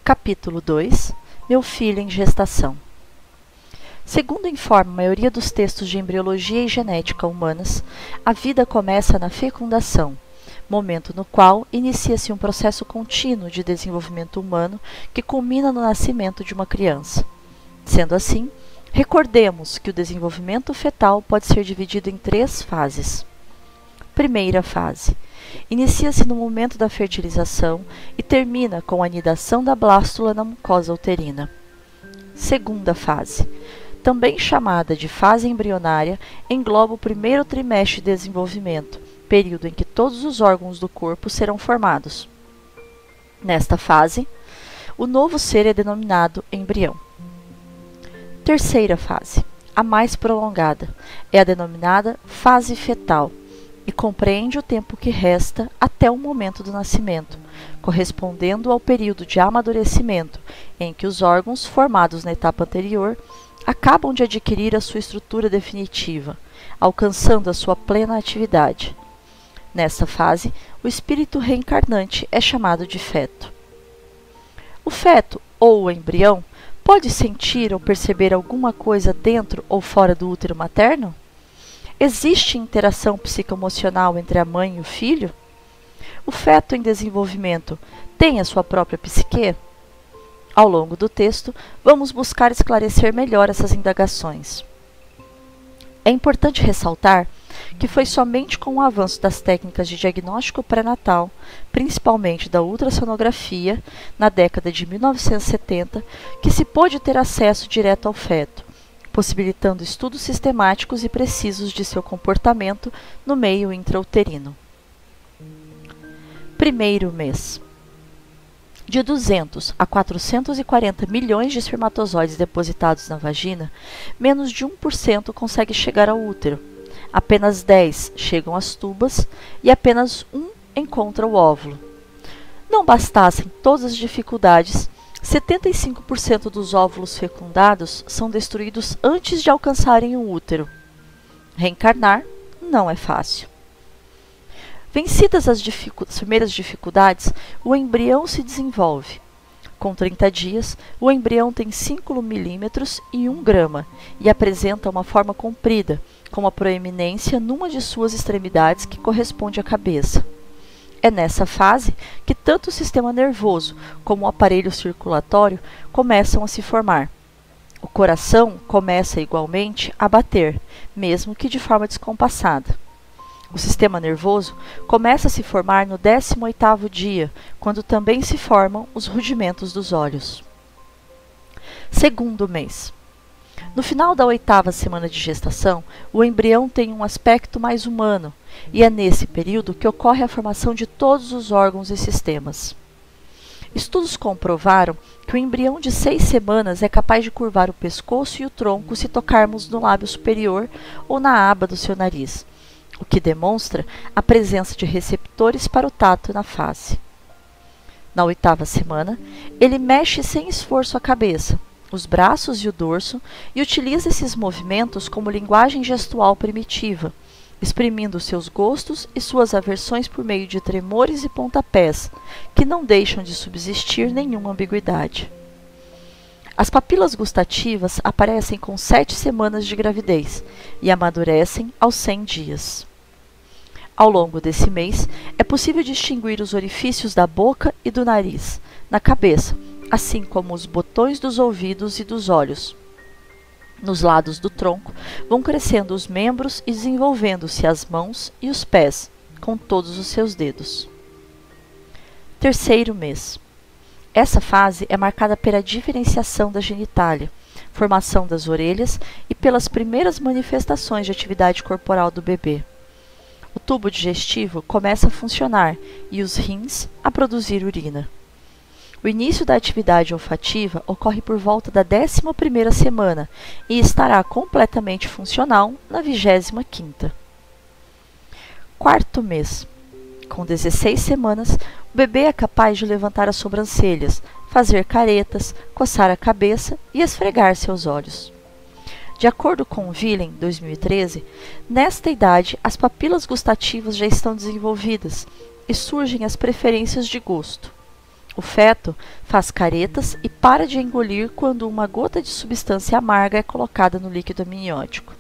Capítulo 2. Meu filho em gestação. Segundo informa a maioria dos textos de embriologia e genética humanas, a vida começa na fecundação, momento no qual inicia-se um processo contínuo de desenvolvimento humano que culmina no nascimento de uma criança. Sendo assim, recordemos que o desenvolvimento fetal pode ser dividido em 3 fases. Primeira fase. Inicia-se no momento da fertilização e termina com a anidação da blástula na mucosa uterina. Segunda fase. Também chamada de fase embrionária, engloba o primeiro trimestre de desenvolvimento, período em que todos os órgãos do corpo serão formados. Nesta fase, o novo ser é denominado embrião. Terceira fase, a mais prolongada, é a denominada fase fetal e compreende o tempo que resta até o momento do nascimento, correspondendo ao período de amadurecimento em que os órgãos formados na etapa anterior acabam de adquirir a sua estrutura definitiva, alcançando a sua plena atividade. Nesta fase, o espírito reencarnante é chamado de feto. O feto, ou o embrião, pode sentir ou perceber alguma coisa dentro ou fora do útero materno? Existe interação psicoemocional entre a mãe e o filho? O feto em desenvolvimento tem a sua própria psique? Ao longo do texto, vamos buscar esclarecer melhor essas indagações. É importante ressaltar que foi somente com o avanço das técnicas de diagnóstico pré-natal, principalmente da ultrassonografia, na década de 1970, que se pôde ter acesso direto ao feto, possibilitando estudos sistemáticos e precisos de seu comportamento no meio intrauterino. Primeiro mês. De 200 a 440 milhões de espermatozoides depositados na vagina, menos de 1% consegue chegar ao útero. Apenas 10 chegam às tubas e apenas 1 encontra o óvulo. Não bastassem todas as dificuldades, 75% dos óvulos fecundados são destruídos antes de alcançarem o útero. Reencarnar não é fácil. Vencidas as primeiras dificuldades, o embrião se desenvolve. Com 30 dias, o embrião tem 5 milímetros e 1 grama e apresenta uma forma comprida, com uma proeminência numa de suas extremidades que corresponde à cabeça. É nessa fase que tanto o sistema nervoso como o aparelho circulatório começam a se formar. O coração começa igualmente a bater, mesmo que de forma descompassada. O sistema nervoso começa a se formar no 18º dia, quando também se formam os rudimentos dos olhos. Segundo mês. No final da 8ª semana de gestação, o embrião tem um aspecto mais humano, e é nesse período que ocorre a formação de todos os órgãos e sistemas. Estudos comprovaram que o embrião de 6 semanas é capaz de curvar o pescoço e o tronco se tocarmos no lábio superior ou na aba do seu nariz, o que demonstra a presença de receptores para o tato na face. Na 8ª semana, ele mexe sem esforço a cabeça, os braços e o dorso e utiliza esses movimentos como linguagem gestual primitiva, exprimindo seus gostos e suas aversões por meio de tremores e pontapés, que não deixam de subsistir nenhuma ambiguidade. As papilas gustativas aparecem com 7 semanas de gravidez e amadurecem aos 100 dias. Ao longo desse mês, é possível distinguir os orifícios da boca e do nariz, na cabeça, assim como os botões dos ouvidos e dos olhos. Nos lados do tronco vão crescendo os membros e desenvolvendo-se as mãos e os pés, com todos os seus dedos. Terceiro mês. Essa fase é marcada pela diferenciação da genitália, formação das orelhas e pelas primeiras manifestações de atividade corporal do bebê. O tubo digestivo começa a funcionar e os rins a produzir urina. O início da atividade olfativa ocorre por volta da 11ª semana e estará completamente funcional na 25ª. Quarto mês. Com 16 semanas, o bebê é capaz de levantar as sobrancelhas, fazer caretas, coçar a cabeça e esfregar seus olhos. De acordo com Villen, 2013, nesta idade as papilas gustativas já estão desenvolvidas e surgem as preferências de gosto. O feto faz caretas e para de engolir quando uma gota de substância amarga é colocada no líquido amniótico.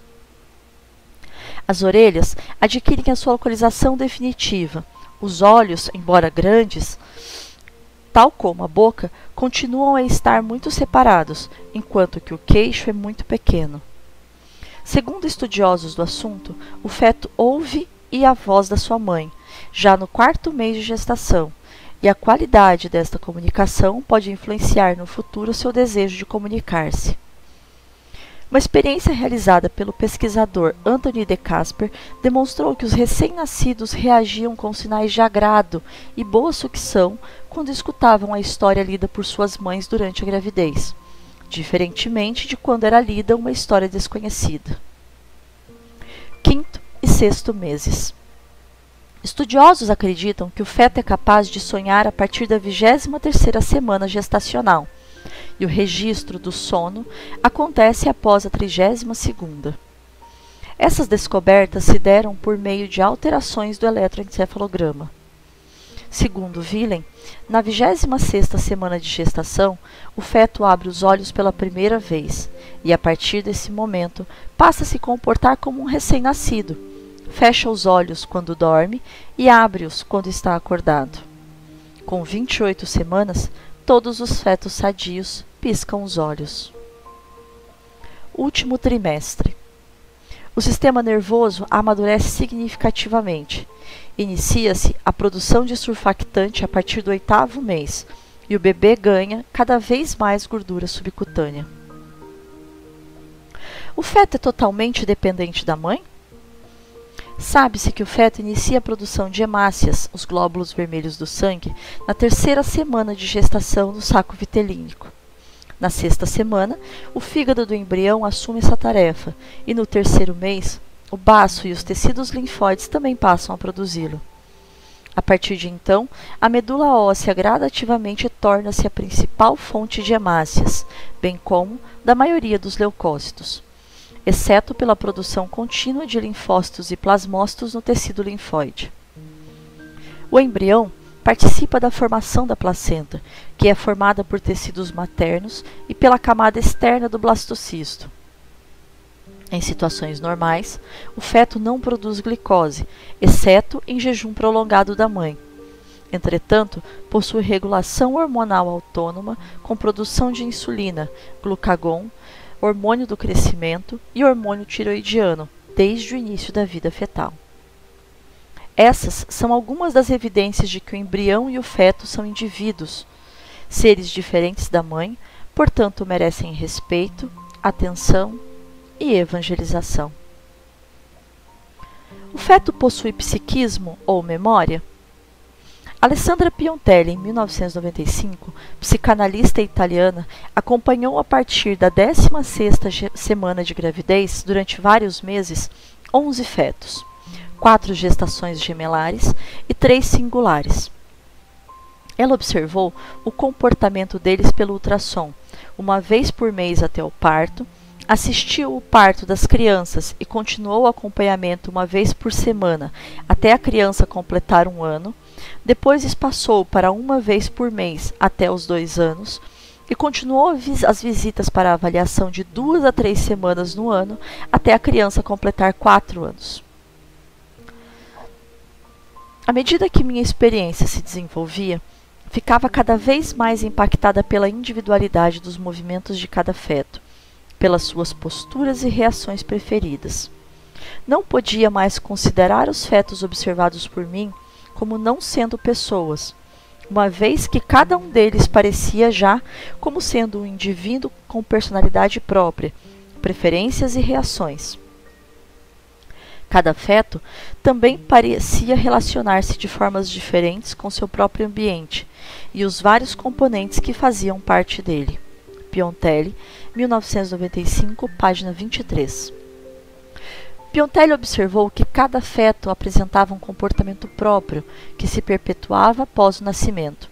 As orelhas adquirem a sua localização definitiva. Os olhos, embora grandes, tal como a boca, continuam a estar muito separados, enquanto que o queixo é muito pequeno. Segundo estudiosos do assunto, o feto ouve a voz da sua mãe, já no 4º mês de gestação, e a qualidade desta comunicação pode influenciar no futuro seu desejo de comunicar-se. Uma experiência realizada pelo pesquisador Anthony De Casper demonstrou que os recém-nascidos reagiam com sinais de agrado e boa sucção quando escutavam a história lida por suas mães durante a gravidez, diferentemente de quando era lida uma história desconhecida. 5º e 6º meses. Estudiosos acreditam que o feto é capaz de sonhar a partir da 23ª semana gestacional, e o registro do sono acontece após a 32ª. Essas descobertas se deram por meio de alterações do eletroencefalograma. Segundo Willen, na 26ª semana de gestação, o feto abre os olhos pela primeira vez e, a partir desse momento, passa a se comportar como um recém-nascido. Fecha os olhos quando dorme e abre-os quando está acordado. Com 28 semanas, todos os fetos sadios piscam os olhos. Último trimestre. O sistema nervoso amadurece significativamente. Inicia-se a produção de surfactante a partir do 8º mês e o bebê ganha cada vez mais gordura subcutânea. O feto é totalmente dependente da mãe? Sabe-se que o feto inicia a produção de hemácias, os glóbulos vermelhos do sangue, na 3ª semana de gestação no saco vitelínico. Na 6ª semana, o fígado do embrião assume essa tarefa e no 3º mês, o baço e os tecidos linfóides também passam a produzi-lo. A partir de então, a medula óssea gradativamente torna-se a principal fonte de hemácias, bem como da maioria dos leucócitos, exceto pela produção contínua de linfócitos e plasmócitos no tecido linfóide. O embrião participa da formação da placenta, que é formada por tecidos maternos e pela camada externa do blastocisto. Em situações normais, o feto não produz glicose, exceto em jejum prolongado da mãe. Entretanto, possui regulação hormonal autônoma com produção de insulina, glucagon, hormônio do crescimento e hormônio tiroidiano, desde o início da vida fetal. Essas são algumas das evidências de que o embrião e o feto são indivíduos, seres diferentes da mãe, portanto merecem respeito, atenção e evangelização. O feto possui psiquismo ou memória? Alessandra Piontelli, em 1995, psicanalista italiana, acompanhou a partir da 16ª semana de gravidez, durante vários meses, 11 fetos, 4 gestações gemelares e 3 singulares. Ela observou o comportamento deles pelo ultrassom, uma vez por mês até o parto, assistiu o parto das crianças e continuou o acompanhamento uma vez por semana até a criança completar 1 ano, depois espaçou para uma vez por mês até os 2 anos e continuou as visitas para avaliação de 2 a 3 semanas no ano até a criança completar 4 anos. À medida que minha experiência se desenvolvia, ficava cada vez mais impactada pela individualidade dos movimentos de cada feto, pelas suas posturas e reações preferidas. Não podia mais considerar os fetos observados por mim como não sendo pessoas, uma vez que cada um deles parecia já como sendo um indivíduo com personalidade própria, preferências e reações. Cada feto também parecia relacionar-se de formas diferentes com seu próprio ambiente e os vários componentes que faziam parte dele. Piontelli, 1995, página 23. Piontelli observou que cada feto apresentava um comportamento próprio, que se perpetuava após o nascimento.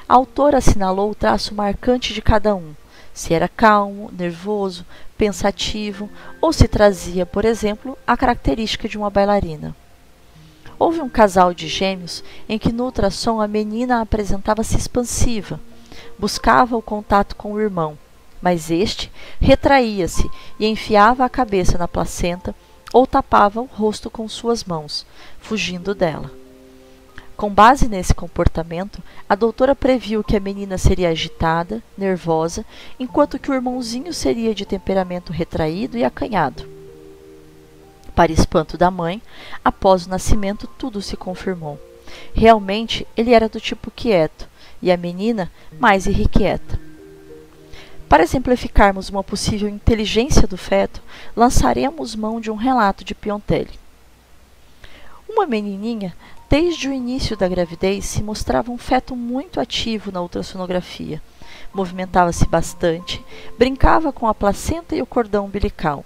A autora assinalou o traço marcante de cada um, se era calmo, nervoso, pensativo ou se trazia, por exemplo, a característica de uma bailarina. Houve um casal de gêmeos em que no ultrassom a menina apresentava-se expansiva, buscava o contato com o irmão, mas este retraía-se e enfiava a cabeça na placenta ou tapava o rosto com suas mãos, fugindo dela. Com base nesse comportamento, a doutora previu que a menina seria agitada, nervosa, enquanto que o irmãozinho seria de temperamento retraído e acanhado. Para espanto da mãe, após o nascimento tudo se confirmou. Realmente ele era do tipo quieto e a menina mais irrequieta. Para exemplificarmos uma possível inteligência do feto, lançaremos mão de um relato de Piontelli. Uma menininha, desde o início da gravidez, se mostrava um feto muito ativo na ultrassonografia. Movimentava-se bastante, brincava com a placenta e o cordão umbilical.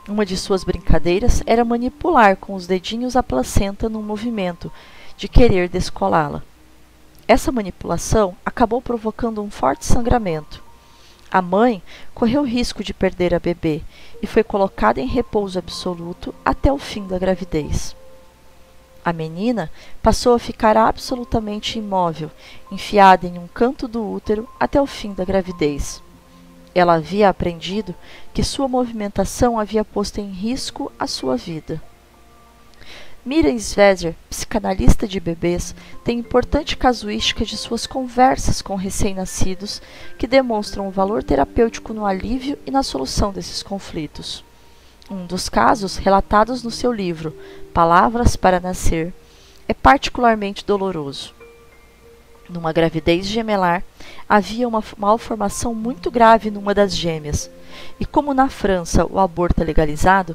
Uma de suas brincadeiras era manipular com os dedinhos a placenta num movimento de querer descolá-la. Essa manipulação acabou provocando um forte sangramento. A mãe correu risco de perder a bebê e foi colocada em repouso absoluto até o fim da gravidez. A menina passou a ficar absolutamente imóvel, enfiada em um canto do útero até o fim da gravidez. Ela havia aprendido que sua movimentação havia posto em risco a sua vida. Miriam Schweser, psicanalista de bebês, tem importante casuística de suas conversas com recém-nascidos que demonstram o valor terapêutico no alívio e na solução desses conflitos. Um dos casos, relatados no seu livro Palavras para Nascer, é particularmente doloroso. Numa gravidez gemelar, havia uma malformação muito grave numa das gêmeas, e como na França o aborto é legalizado,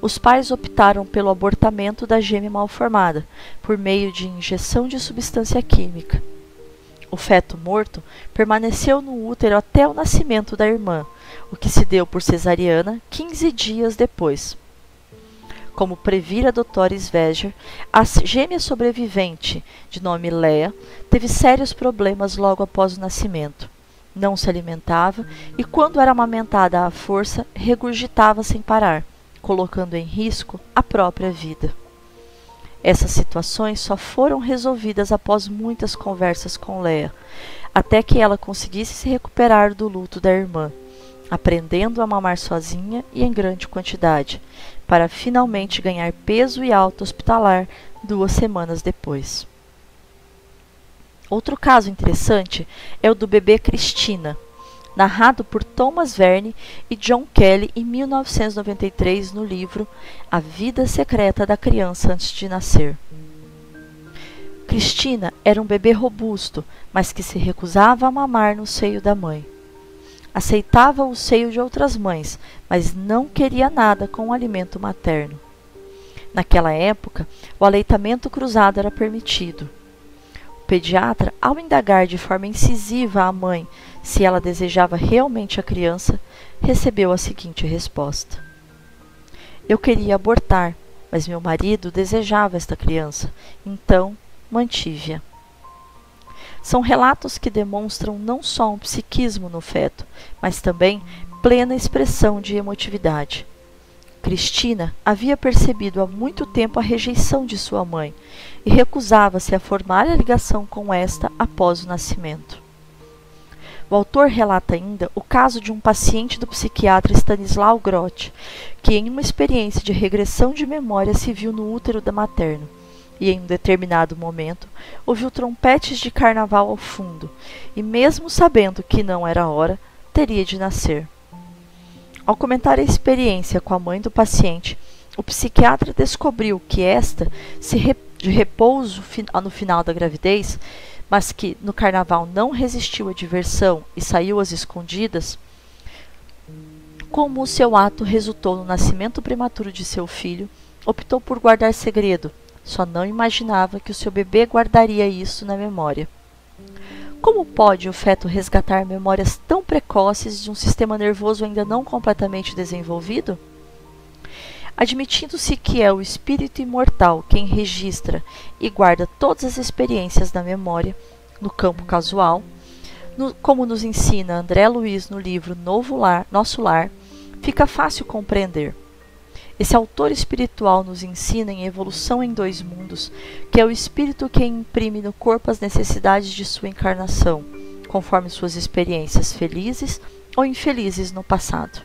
os pais optaram pelo abortamento da gêmea malformada, por meio de injeção de substância química. O feto morto permaneceu no útero até o nascimento da irmã, o que se deu por cesariana 15 dias depois. Como previra a doutora Schweser, a gêmea sobrevivente, de nome Lea, teve sérios problemas logo após o nascimento. Não se alimentava e, quando era amamentada à força, regurgitava sem parar, colocando em risco a própria vida. Essas situações só foram resolvidas após muitas conversas com Lea, até que ela conseguisse se recuperar do luto da irmã, aprendendo a mamar sozinha e em grande quantidade, para finalmente ganhar peso e alta hospitalar 2 semanas depois. Outro caso interessante é o do bebê Cristina, narrado por Thomas Verne e John Kelly em 1993 no livro A Vida Secreta da Criança Antes de Nascer. Cristina era um bebê robusto, mas que se recusava a mamar no seio da mãe. Aceitava o seio de outras mães, mas não queria nada com o alimento materno. Naquela época, o aleitamento cruzado era permitido. O pediatra, ao indagar de forma incisiva à mãe se ela desejava realmente a criança, recebeu a seguinte resposta: "Eu queria abortar, mas meu marido desejava esta criança, então mantive-a." São relatos que demonstram não só um psiquismo no feto, mas também plena expressão de emotividade. Cristina havia percebido há muito tempo a rejeição de sua mãe e recusava-se a formar a ligação com esta após o nascimento. O autor relata ainda o caso de um paciente do psiquiatra Stanislau Groth, que em uma experiência de regressão de memória se viu no útero da materno. E em um determinado momento ouviu trompetes de carnaval ao fundo, e mesmo sabendo que não era a hora, teria de nascer. Ao comentar a experiência com a mãe do paciente, o psiquiatra descobriu que esta, de repouso no final da gravidez, mas que no carnaval não resistiu à diversão e saiu às escondidas, como o seu ato resultou no nascimento prematuro de seu filho, optou por guardar segredo. Só não imaginava que o seu bebê guardaria isso na memória. Como pode o feto resgatar memórias tão precoces de um sistema nervoso ainda não completamente desenvolvido? Admitindo-se que é o espírito imortal quem registra e guarda todas as experiências da memória, no campo casual, como nos ensina André Luiz no livro Nosso Lar, fica fácil compreender. Esse autor espiritual nos ensina em Evolução em Dois Mundos que é o espírito quem imprime no corpo as necessidades de sua encarnação, conforme suas experiências felizes ou infelizes no passado.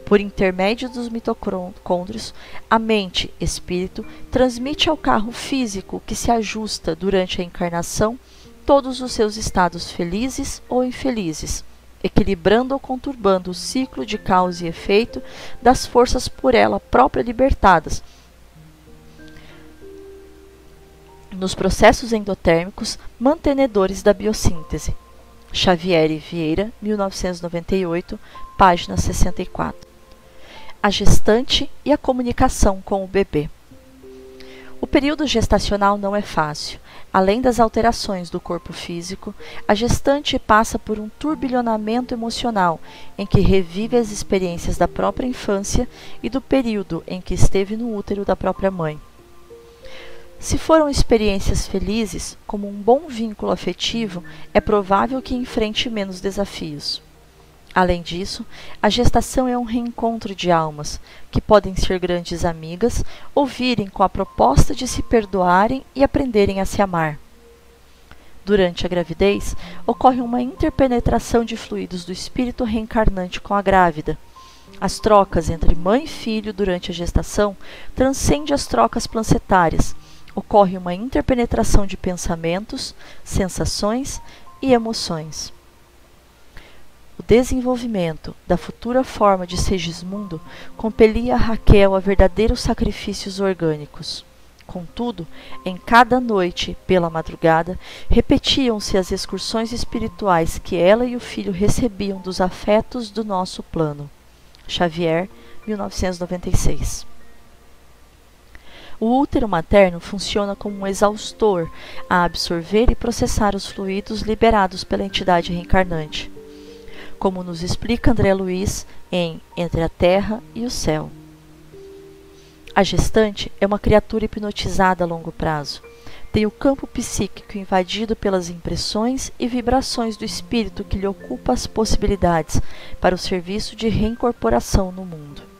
Por intermédio dos mitocôndrios, a mente, espírito, transmite ao carro físico que se ajusta durante a encarnação todos os seus estados felizes ou infelizes, equilibrando ou conturbando o ciclo de causa e efeito das forças por ela própria libertadas nos processos endotérmicos mantenedores da biossíntese. Xavier e Vieira, 1998, página 64. A gestante e a comunicação com o bebê. O período gestacional não é fácil. Além das alterações do corpo físico, a gestante passa por um turbilhonamento emocional em que revive as experiências da própria infância e do período em que esteve no útero da própria mãe. Se foram experiências felizes, como um bom vínculo afetivo, é provável que enfrente menos desafios. Além disso, a gestação é um reencontro de almas, que podem ser grandes amigas ou virem com a proposta de se perdoarem e aprenderem a se amar. Durante a gravidez, ocorre uma interpenetração de fluidos do espírito reencarnante com a grávida. As trocas entre mãe e filho durante a gestação transcendem as trocas placentárias. Ocorre uma interpenetração de pensamentos, sensações e emoções. O desenvolvimento da futura forma de Segismundo compelia Raquel a verdadeiros sacrifícios orgânicos. Contudo, em cada noite, pela madrugada, repetiam-se as excursões espirituais que ela e o filho recebiam dos afetos do nosso plano. Xavier, 1996. O útero materno funciona como um exaustor a absorver e processar os fluidos liberados pela entidade reencarnante, como nos explica André Luiz em Entre a Terra e o Céu. A gestante é uma criatura hipnotizada a longo prazo. Tem o campo psíquico invadido pelas impressões e vibrações do espírito que lhe ocupa as possibilidades para o serviço de reincorporação no mundo.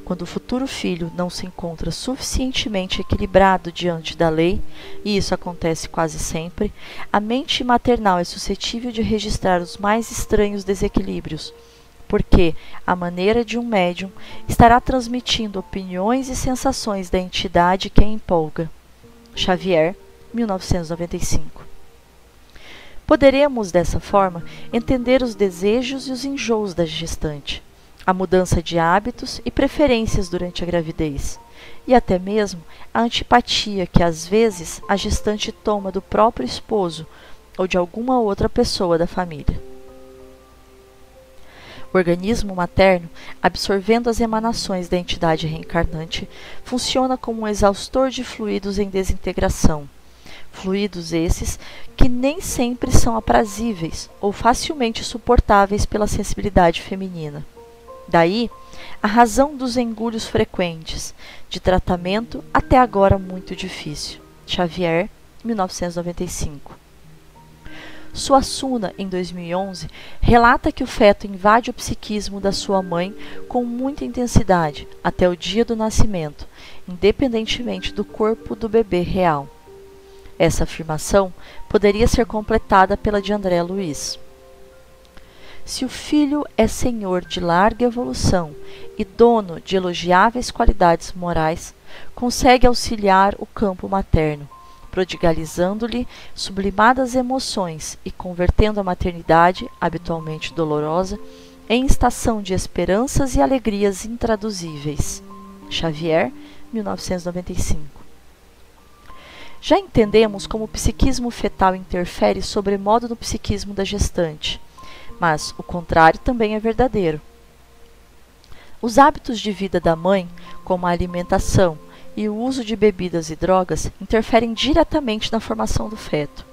Quando o futuro filho não se encontra suficientemente equilibrado diante da lei, e isso acontece quase sempre, a mente maternal é suscetível de registrar os mais estranhos desequilíbrios, porque, à maneira de um médium, estará transmitindo opiniões e sensações da entidade que a empolga. Xavier, 1995. Poderemos, dessa forma, entender os desejos e os enjoos da gestante, a mudança de hábitos e preferências durante a gravidez, e até mesmo a antipatia que às vezes a gestante toma do próprio esposo ou de alguma outra pessoa da família. O organismo materno, absorvendo as emanações da entidade reencarnante, funciona como um exaustor de fluidos em desintegração. Fluidos esses que nem sempre são aprazíveis ou facilmente suportáveis pela sensibilidade feminina. Daí, a razão dos engulhos frequentes, de tratamento até agora muito difícil. Xavier, 1995. Suassuna, em 2011, relata que o feto invade o psiquismo da sua mãe com muita intensidade até o dia do nascimento, independentemente do corpo do bebê real. Essa afirmação poderia ser completada pela de André Luiz. Se o filho é senhor de larga evolução e dono de elogiáveis qualidades morais, consegue auxiliar o campo materno, prodigalizando-lhe sublimadas emoções e convertendo a maternidade, habitualmente dolorosa, em estação de esperanças e alegrias intraduzíveis. Xavier, 1995. Já entendemos como o psiquismo fetal interfere sobremodo no psiquismo da gestante, mas o contrário também é verdadeiro. Os hábitos de vida da mãe, como a alimentação e o uso de bebidas e drogas, interferem diretamente na formação do feto.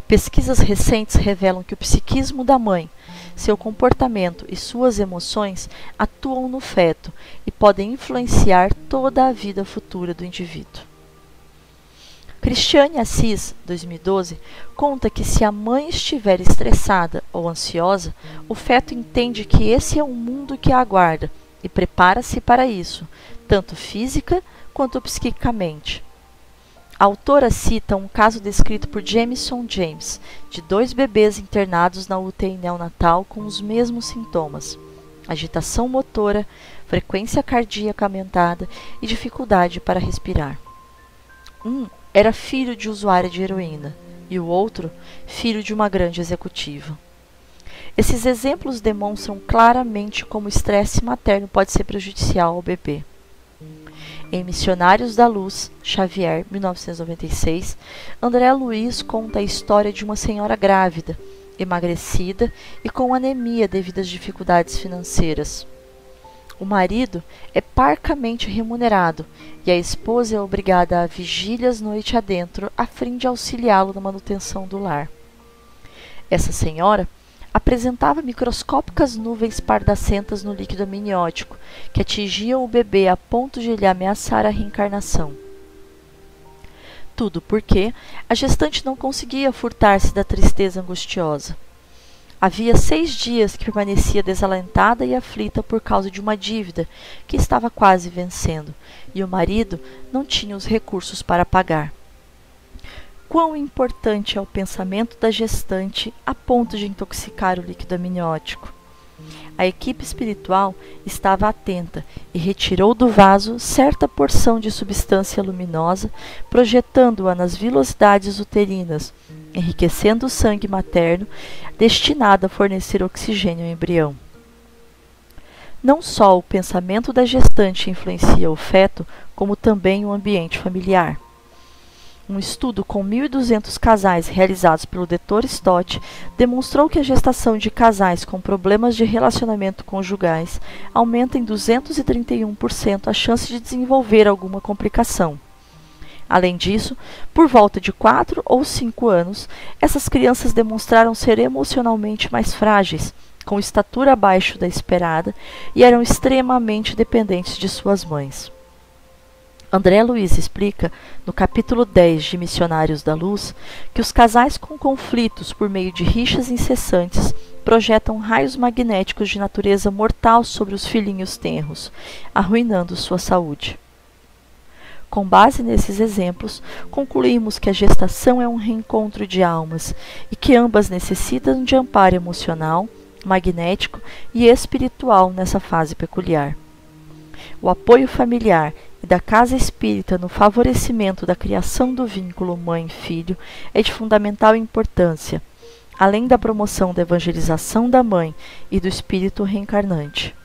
Pesquisas recentes revelam que o psiquismo da mãe, seu comportamento e suas emoções atuam no feto e podem influenciar toda a vida futura do indivíduo. Cristiane Assis, 2012, conta que se a mãe estiver estressada ou ansiosa, o feto entende que esse é o mundo que a aguarda e prepara-se para isso, tanto física quanto psiquicamente. A autora cita um caso descrito por Jamison James, de 2 bebês internados na UTI neonatal com os mesmos sintomas: agitação motora, frequência cardíaca aumentada e dificuldade para respirar. Um era filho de usuária de heroína e o outro, filho de uma grande executiva. Esses exemplos demonstram claramente como o estresse materno pode ser prejudicial ao bebê. Em Missionários da Luz, Xavier, 1996, André Luiz conta a história de uma senhora grávida, emagrecida e com anemia devido às dificuldades financeiras. O marido é parcamente remunerado e a esposa é obrigada a vigílias noite adentro a fim de auxiliá-lo na manutenção do lar. Essa senhora apresentava microscópicas nuvens pardacentas no líquido amniótico, que atingiam o bebê a ponto de lhe ameaçar a reencarnação. Tudo porque a gestante não conseguia furtar-se da tristeza angustiosa. Havia 6 dias que permanecia desalentada e aflita por causa de uma dívida que estava quase vencendo, e o marido não tinha os recursos para pagar. Quão importante é o pensamento da gestante a ponto de intoxicar o líquido amniótico? A equipe espiritual estava atenta e retirou do vaso certa porção de substância luminosa, projetando-a nas vilosidades uterinas, enriquecendo o sangue materno, destinado a fornecer oxigênio ao embrião. Não só o pensamento da gestante influencia o feto, como também o ambiente familiar. Um estudo com 1.200 casais realizados pelo Dr. Stott demonstrou que a gestação de casais com problemas de relacionamento conjugais aumenta em 231% a chance de desenvolver alguma complicação. Além disso, por volta de 4 ou 5 anos, essas crianças demonstraram ser emocionalmente mais frágeis, com estatura abaixo da esperada e eram extremamente dependentes de suas mães. André Luiz explica, no capítulo 10 de Missionários da Luz, que os casais com conflitos por meio de rixas incessantes projetam raios magnéticos de natureza mortal sobre os filhinhos tenros, arruinando sua saúde. Com base nesses exemplos, concluímos que a gestação é um reencontro de almas e que ambas necessitam de amparo emocional, magnético e espiritual nessa fase peculiar. O apoio familiar e da casa espírita no favorecimento da criação do vínculo mãe-filho é de fundamental importância, além da promoção da evangelização da mãe e do espírito reencarnante.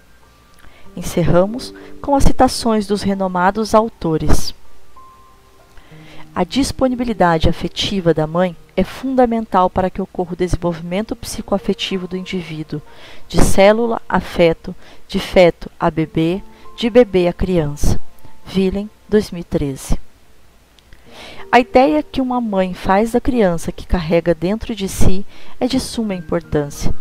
Encerramos com as citações dos renomados autores. A disponibilidade afetiva da mãe é fundamental para que ocorra o desenvolvimento psicoafetivo do indivíduo, de célula a feto, de feto a bebê, de bebê a criança. Vilen, 2013. A ideia que uma mãe faz da criança que carrega dentro de si é de suma importância.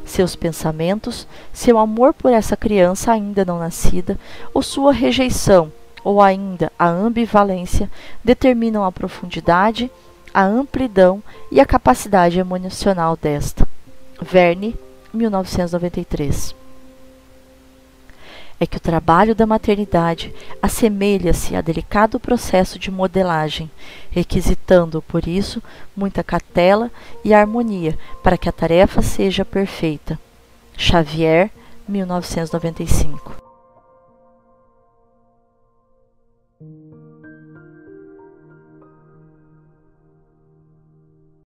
Seus pensamentos, seu amor por essa criança ainda não nascida, ou sua rejeição, ou ainda a ambivalência, determinam a profundidade, a amplidão e a capacidade emocional desta. Verne, 1993. É que o trabalho da maternidade assemelha-se a delicado processo de modelagem, requisitando, por isso, muita cautela e harmonia para que a tarefa seja perfeita. Xavier, 1995.